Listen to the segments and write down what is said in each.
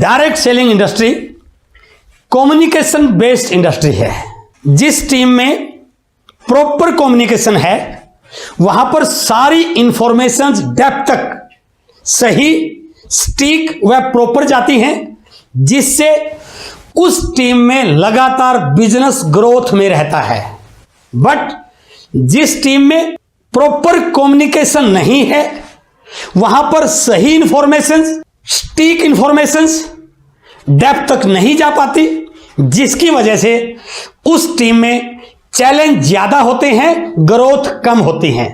Direct selling industry communication based industry है। जिस team में प्रॉपर कम्युनिकेशन है वहां पर सारी इंफॉर्मेशन डेप्थ तक सही, स्टिक व प्रॉपर जाती हैं, जिससे उस टीम में लगातार बिजनेस ग्रोथ में रहता है। बट जिस टीम में प्रॉपर कम्युनिकेशन नहीं है वहां पर सही इंफॉर्मेशन, स्टिक इंफॉर्मेशन डेप्थ तक नहीं जा पाती, जिसकी वजह से उस टीम में चैलेंज ज्यादा होते हैं, ग्रोथ कम होती है।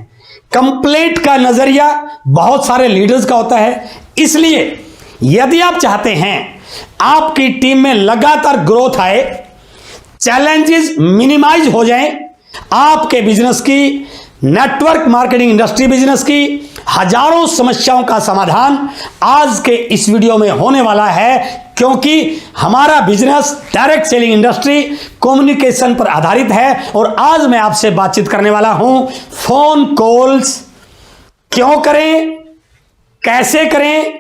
कंप्लेंट का नजरिया बहुत सारे लीडर्स का होता है। इसलिए यदि आप चाहते हैं आपकी टीम में लगातार ग्रोथ आए, चैलेंजेस मिनिमाइज हो जाएं, आपके बिजनेस की, नेटवर्क मार्केटिंग इंडस्ट्री बिजनेस की हजारों समस्याओं का समाधान आज के इस वीडियो में होने वाला है, क्योंकि हमारा business direct selling industry communication पर आधारित है। और आज मैं आपसे बातचीत करने वाला हूं फोन कॉल्स क्यों करें, कैसे करें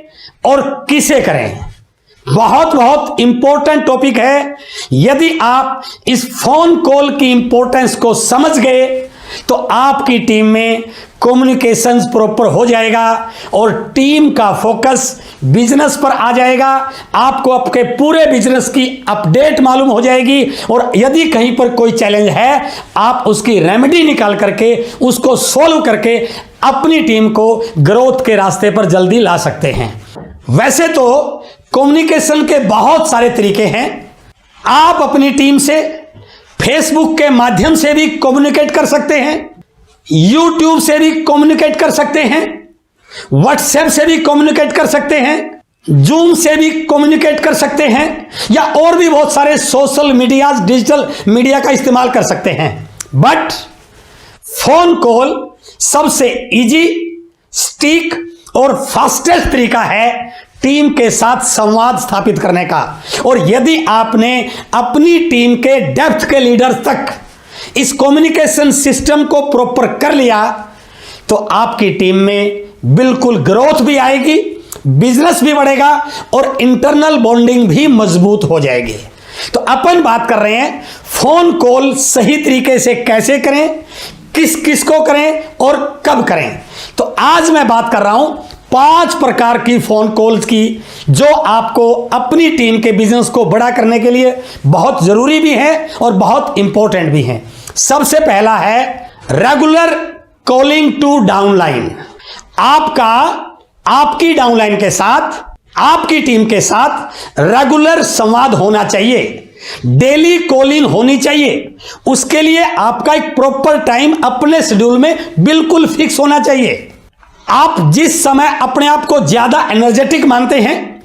और किसे करें। बहुत इंपॉर्टेंट टॉपिक है। यदि आप इस फोन कॉल की इंपॉर्टेंस को समझ गए तो आपकी टीम में कम्युनिकेशन प्रॉपर हो जाएगा और टीम का फोकस बिजनेस पर आ जाएगा। आपको आपके पूरे बिजनेस की अपडेट मालूम हो जाएगी और यदि कहीं पर कोई चैलेंज है आप उसकी रेमेडी निकाल करके उसको सोल्व करके अपनी टीम को ग्रोथ के रास्ते पर जल्दी ला सकते हैं। वैसे तो कम्युनिकेशन के बहुत सारे तरीके हैं। आप अपनी टीम से फेसबुक के माध्यम से भी कम्युनिकेट कर सकते हैं, यूट्यूब से भी कम्युनिकेट कर सकते हैं, व्हाट्सएप से भी कम्युनिकेट कर सकते हैं, जूम से भी कम्युनिकेट कर सकते हैं, या और भी बहुत सारे सोशल मीडिया, डिजिटल मीडिया का इस्तेमाल कर सकते हैं। बट फोन कॉल सबसे इजी, स्टिक और फास्टेस्ट तरीका है टीम के साथ संवाद स्थापित करने का। और यदि आपने अपनी टीम के डेप्थ के लीडर तक इस कम्युनिकेशन सिस्टम को प्रॉपर कर लिया तो आपकी टीम में बिल्कुल ग्रोथ भी आएगी, बिजनेस भी बढ़ेगा और इंटरनल बॉन्डिंग भी मजबूत हो जाएगी। तो अपन बात कर रहे हैं फोन कॉल सही तरीके से कैसे करें, किस किस को करें और कब करें। तो आज मैं बात कर रहा हूं 5 प्रकार की फोन कॉल्स की जो आपको अपनी टीम के बिजनेस को बड़ा करने के लिए बहुत जरूरी भी है और बहुत इंपॉर्टेंट भी है। सबसे पहला है रेगुलर कॉलिंग टू डाउनलाइन। आपकी डाउनलाइन के साथ, आपकी टीम के साथ रेगुलर संवाद होना चाहिए, डेली कॉलिंग होनी चाहिए। उसके लिए आपका एक प्रॉपर टाइम अपने शेड्यूल में बिल्कुल फिक्स होना चाहिए। आप जिस समय अपने आप को ज्यादा एनर्जेटिक मानते हैं,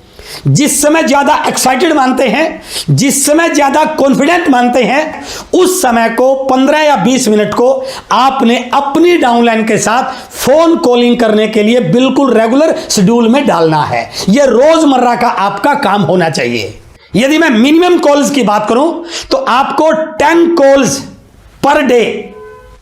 जिस समय ज्यादा एक्साइटेड मानते हैं, जिस समय ज्यादा कॉन्फिडेंट मानते हैं, उस समय को 15 या 20 मिनट को आपने अपनी डाउनलाइन के साथ फोन कॉलिंग करने के लिए बिल्कुल रेगुलर शेड्यूल में डालना है। यह रोजमर्रा का आपका काम होना चाहिए। यदि मैं मिनिमम कॉल्स की बात करूं तो आपको 10 कॉल्स पर डे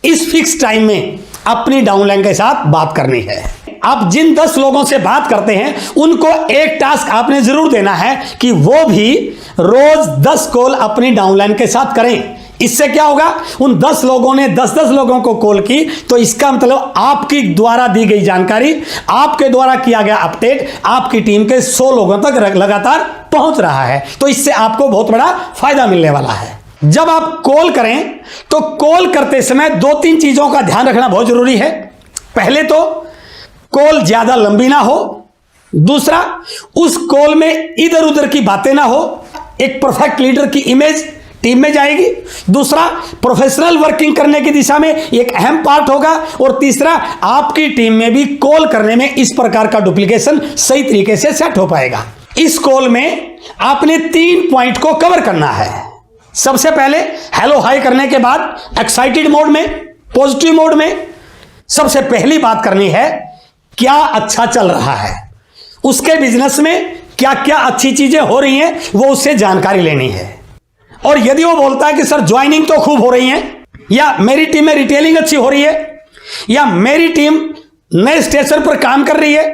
इस फिक्स टाइम में अपनी डाउनलाइन के साथ बात करनी है। आप जिन 10 लोगों से बात करते हैं उनको एक टास्क आपने जरूर देना है कि वो भी रोज 10 कॉल अपनी डाउनलाइन के साथ करें। इससे क्या होगा, उन 10 लोगों ने 10-10 लोगों को कॉल की तो इसका मतलब आपकी द्वारा दी गई जानकारी, आपके द्वारा किया गया अपडेट आपकी टीम के 100 लोगों तक लगातार पहुंच रहा है। तो इससे आपको बहुत बड़ा फायदा मिलने वाला है। जब आप कॉल करें तो कॉल करते समय 2-3 चीजों का ध्यान रखना बहुत जरूरी है। पहले तो कॉल ज्यादा लंबी ना हो, दूसरा उस कॉल में इधर उधर की बातें ना हो, एक परफेक्ट लीडर की इमेज टीम में जाएगी, दूसरा प्रोफेशनल वर्किंग करने की दिशा में एक अहम पार्ट होगा, और तीसरा आपकी टीम में भी कॉल करने में इस प्रकार का डुप्लीकेशन सही तरीके से सेट हो पाएगा। इस कॉल में आपने 3 पॉइंट को कवर करना है। सबसे पहले हेलो हाय करने के बाद एक्साइटेड मोड में, पॉजिटिव मोड में सबसे पहली बात करनी है क्या अच्छा चल रहा है, उसके बिजनेस में क्या क्या अच्छी चीजें हो रही हैं वो उससे जानकारी लेनी है। और यदि वो बोलता है कि सर ज्वाइनिंग तो खूब हो रही है, या मेरी टीम में रिटेलिंग अच्छी हो रही है, या मेरी टीम नए स्टेशन पर काम कर रही है,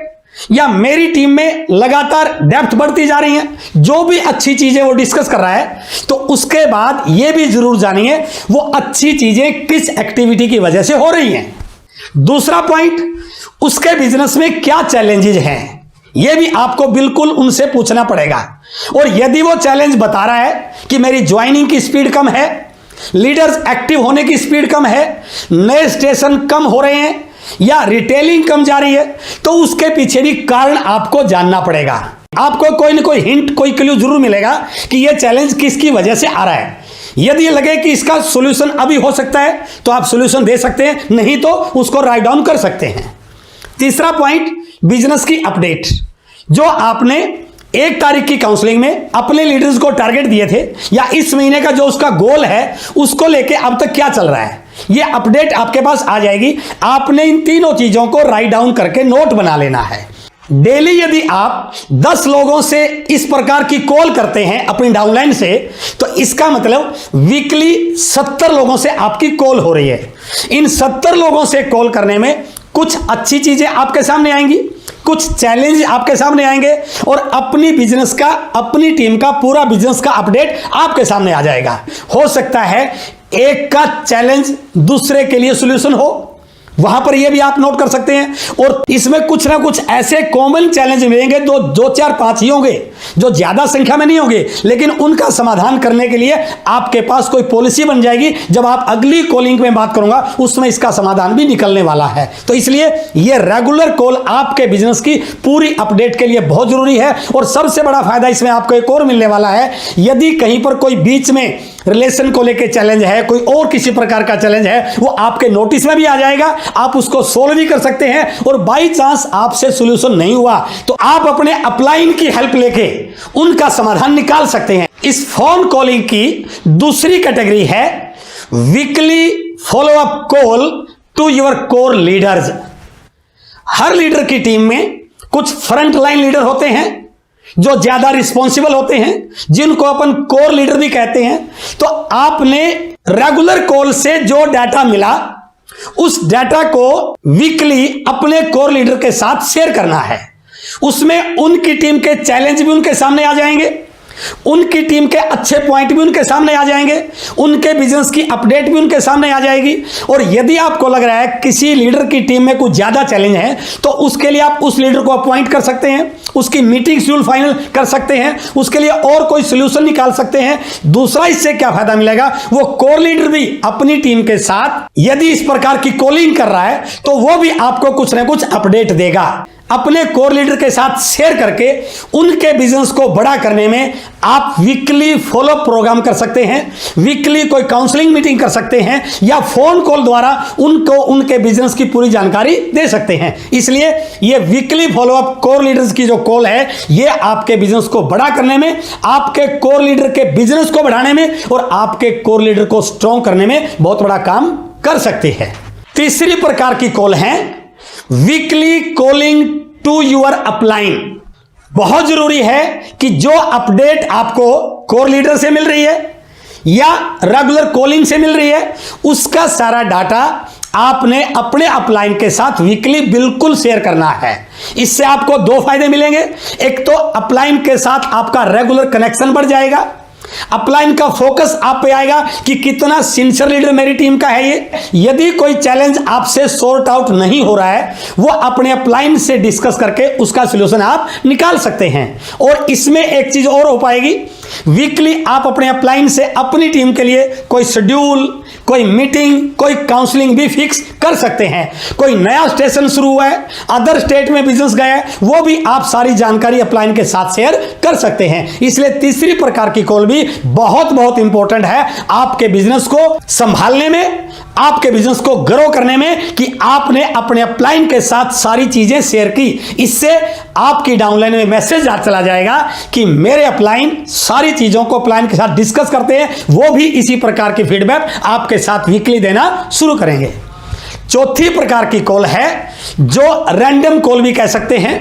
या मेरी टीम में लगातार डेप्थ बढ़ती जा रही है, जो भी अच्छी चीजें वो डिस्कस कर रहा है, तो उसके बाद ये भी जरूर जानिए वो अच्छी चीजें किस एक्टिविटी की वजह से हो रही हैं। दूसरा पॉइंट, उसके बिजनेस में क्या चैलेंजेज हैं, यह भी आपको बिल्कुल उनसे पूछना पड़ेगा। और यदि वो चैलेंज बता रहा है कि मेरी ज्वाइनिंग की स्पीड कम है, लीडर्स एक्टिव होने की स्पीड कम है, नए स्टेशन कम हो रहे हैं या रिटेलिंग कम जा रही है, तो उसके पीछे भी कारण आपको जानना पड़ेगा। आपको कोई ना कोई हिंट, कोई क्लू जरूर मिलेगा कि यह चैलेंज किसकी वजह से आ रहा है। यदि लगे कि इसका सॉल्यूशन अभी हो सकता है तो आप सॉल्यूशन दे सकते हैं, नहीं तो उसको राइट डाउन कर सकते हैं। तीसरा पॉइंट, बिजनेस की अपडेट। जो आपने 1 तारीख की काउंसलिंग में अपने लीडर्स को टारगेट दिए थे या इस महीने का जो उसका गोल है उसको लेके अब तक क्या चल रहा है, यह अपडेट आपके पास आ जाएगी। आपने इन तीनों चीजों को राइट डाउन करके नोट बना लेना है। डेली यदि आप 10 लोगों से इस प्रकार की कॉल करते हैं अपनी डाउनलाइन से, तो इसका मतलब वीकली 70 लोगों से आपकी कॉल हो रही है। इन 70 लोगों से कॉल करने में कुछ अच्छी चीजें आपके सामने आएंगी, कुछ चैलेंज आपके सामने आएंगे और अपनी बिजनेस का, अपनी टीम का पूरा बिजनेस का अपडेट आपके सामने आ जाएगा। हो सकता है एक का चैलेंज दूसरे के लिए सॉल्यूशन हो, वहां पर यह भी आप नोट कर सकते हैं। और इसमें कुछ ना कुछ ऐसे कॉमन चैलेंज मिलेंगे, दो 4-5 ही होंगे, जो ज्यादा संख्या में नहीं होंगे, लेकिन उनका समाधान करने के लिए आपके पास कोई पॉलिसी बन जाएगी। जब आप अगली कॉलिंग में बात करूंगा उसमें इसका समाधान भी निकलने वाला है। तो इसलिए यह रेगुलर कॉल आपके बिजनेस की पूरी अपडेट के लिए बहुत जरूरी है। और सबसे बड़ा फायदा इसमें आपको एक और मिलने वाला है, यदि कहीं पर कोई बीच में रिलेशन को लेकर चैलेंज है, कोई और किसी प्रकार का चैलेंज है, वो आपके नोटिस में भी आ जाएगा, आप उसको सोल्व भी कर सकते हैं। और बाई चांस आपसे सॉल्यूशन नहीं हुआ तो आप अपने अपलाइन की हेल्प लेके उनका समाधान निकाल सकते हैं। इस फोन कॉलिंग की दूसरी कैटेगरी है weekly follow up call to your core leaders. हर लीडर की टीम में कुछ फ्रंट लाइन लीडर होते हैं जो ज्यादा रिस्पॉन्सिबल होते हैं, जिनको अपन कोर लीडर भी कहते हैं। तो आपने रेगुलर कॉल से जो डाटा मिला उस डाटा को वीकली अपने कोर लीडर के साथ शेयर करना है। उसमें उनकी टीम के चैलेंज भी उनके सामने आ जाएंगे, उनकी टीम के अच्छे पॉइंट भी उनके सामने आ जाएंगे, उनके बिजनेस की अपडेट भी उनके सामने आ जाएगी। और यदि आपको लग रहा है किसी लीडर की टीम में कुछ ज्यादा चैलेंज है तो उसके लिए आप उस लीडर को अपॉइंट कर सकते हैं, उसकी मीटिंग शेड्यूल फाइनल कर सकते हैं, उसके लिए और कोई सोल्यूशन निकाल सकते हैं। दूसरा इससे क्या फायदा मिलेगा, वो कोर लीडर भी अपनी टीम के साथ यदि इस प्रकार की कॉलिंग कर रहा है तो वो भी आपको कुछ ना कुछ अपडेट देगा। अपने कोर लीडर के साथ शेयर करके उनके बिजनेस को बड़ा करने में आप वीकली फॉलोअप प्रोग्राम कर सकते हैं, वीकली कोई काउंसलिंग मीटिंग कर सकते हैं या फोन कॉल द्वारा उनको उनके बिजनेस की पूरी जानकारी दे सकते हैं। इसलिए ये वीकली फॉलोअप कोर लीडर्स की जो कॉल है, ये आपके बिजनेस को बड़ा करने में, आपके कोर लीडर के बिजनेस को बढ़ाने में और आपके कोर लीडर को स्ट्रॉन्ग करने में बहुत बड़ा काम कर सकती है। तीसरी प्रकार की कॉल है weekly calling to your upline. बहुत जरूरी है कि जो अपडेट आपको कोर लीडर से मिल रही है या रेगुलर कॉलिंग से मिल रही है, उसका सारा डाटा आपने अपने अपलाइन के साथ वीकली बिल्कुल शेयर करना है। इससे आपको 2 फायदे मिलेंगे। एक तो अपलाइन के साथ आपका रेगुलर कनेक्शन बढ़ जाएगा, अपलाइन का फोकस आप पे आएगा कि कितना सिंसियर लीडर मेरी टीम का है ये। यदि कोई चैलेंज आपसे सॉर्ट आउट नहीं हो रहा है, वो अपने अपलाइन से डिस्कस करके उसका सॉल्यूशन आप निकाल सकते हैं। और इसमें एक चीज और हो पाएगी, वीकली आप अपने अपलाइन से अपनी टीम के लिए कोई शेड्यूल, कोई मीटिंग, कोई काउंसलिंग भी फिक्स कर सकते हैं। कोई नया स्टेशन शुरू हुआ है, अदर स्टेट में बिजनेस गया है, वो भी आप सारी जानकारी अपलाइन के साथ शेयर कर सकते हैं। इसलिए तीसरी प्रकार की कॉल भी बहुत बहुत इंपॉर्टेंट है आपके बिजनेस को संभालने में, आपके बिजनेस को ग्रो करने में, कि आपने अपने अपलाइन के साथ सारी चीजें शेयर की। इससे आपकी डाउनलाइन में मैसेज चला जाएगा कि मेरे अपलाइन सारी चीजों को अपलाइन के साथ डिस्कस करते हैं, वो भी इसी प्रकार की फीडबैक आपके साथ वीकली देना शुरू करेंगे। चौथी प्रकार की कॉल है जो रैंडम कॉल भी कह सकते हैं,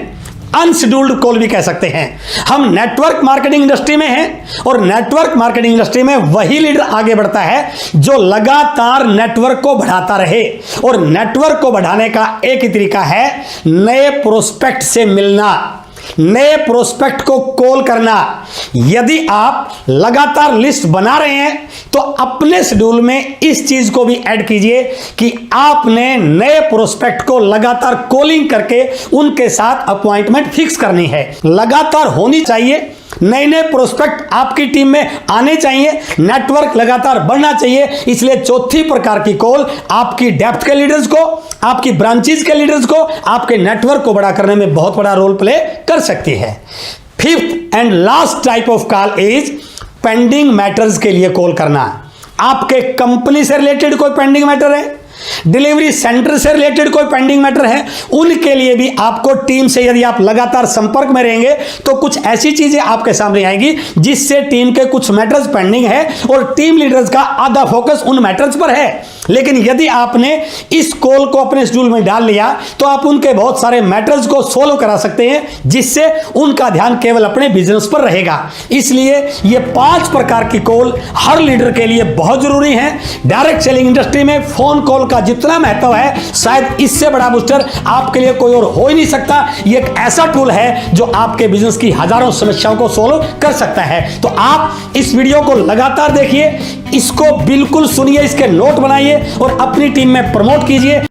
अनशेड्यूल्ड कॉल भी कह सकते हैं। हम नेटवर्क मार्केटिंग इंडस्ट्री में हैं और नेटवर्क मार्केटिंग इंडस्ट्री में वही लीडर आगे बढ़ता है जो लगातार नेटवर्क को बढ़ाता रहे। और नेटवर्क को बढ़ाने का एक ही तरीका है, नए प्रोस्पेक्ट से मिलना, नए प्रोस्पेक्ट को कॉल करना। यदि आप लगातार लिस्ट बना रहे हैं तो अपने शेड्यूल में इस चीज को भी ऐड कीजिए कि आपने नए प्रोस्पेक्ट को लगातार कॉलिंग करके उनके साथ अपॉइंटमेंट फिक्स करनी है। लगातार होनी चाहिए, नए नए प्रोस्पेक्ट आपकी टीम में आने चाहिए, नेटवर्क लगातार बढ़ना चाहिए। इसलिए चौथी प्रकार की कॉल आपकी डेप्थ के लीडर्स को, आपकी ब्रांचेस के लीडर्स को, आपके नेटवर्क को बड़ा करने में बहुत बड़ा रोल प्ले कर सकती है। Fifth and last type of call is pending matters के लिए कॉल करना। आपके कंपनी से रिलेटेड कोई पेंडिंग मैटर है, डिलीवरी सेंटर से रिलेटेड कोई पेंडिंग मैटर है, उनके लिए भी आपको टीम से यदि आप लगातार संपर्क में रहेंगे तो कुछ ऐसी चीजें आपके सामने आएंगी जिससे टीम के कुछ मैटर्स पेंडिंग है और टीम लीडर्स का आधा फोकस उन मैटर्स पर है। लेकिन यदि आपने इस कॉल को अपने शेड्यूल में डाल लिया तो आप उनके बहुत सारे मैटर्स को सोल्व करा सकते हैं, जिससे उनका ध्यान केवल अपने बिजनेस पर रहेगा। इसलिए ये 5 प्रकार की कॉल हर लीडर के लिए बहुत जरूरी है। डायरेक्ट सेलिंग इंडस्ट्री में फोन कॉल का जितना महत्व है, शायद इससे बड़ा बूस्टर आपके लिए कोई और हो ही नहीं सकता। ये एक ऐसा टूल है जो आपके बिजनेस की हजारों समस्याओं को सोल्व कर सकता है। तो आप इस वीडियो को लगातार देखिए, इसको बिल्कुल सुनिए, इसके नोट बनाइए और अपनी टीम में प्रमोट कीजिए।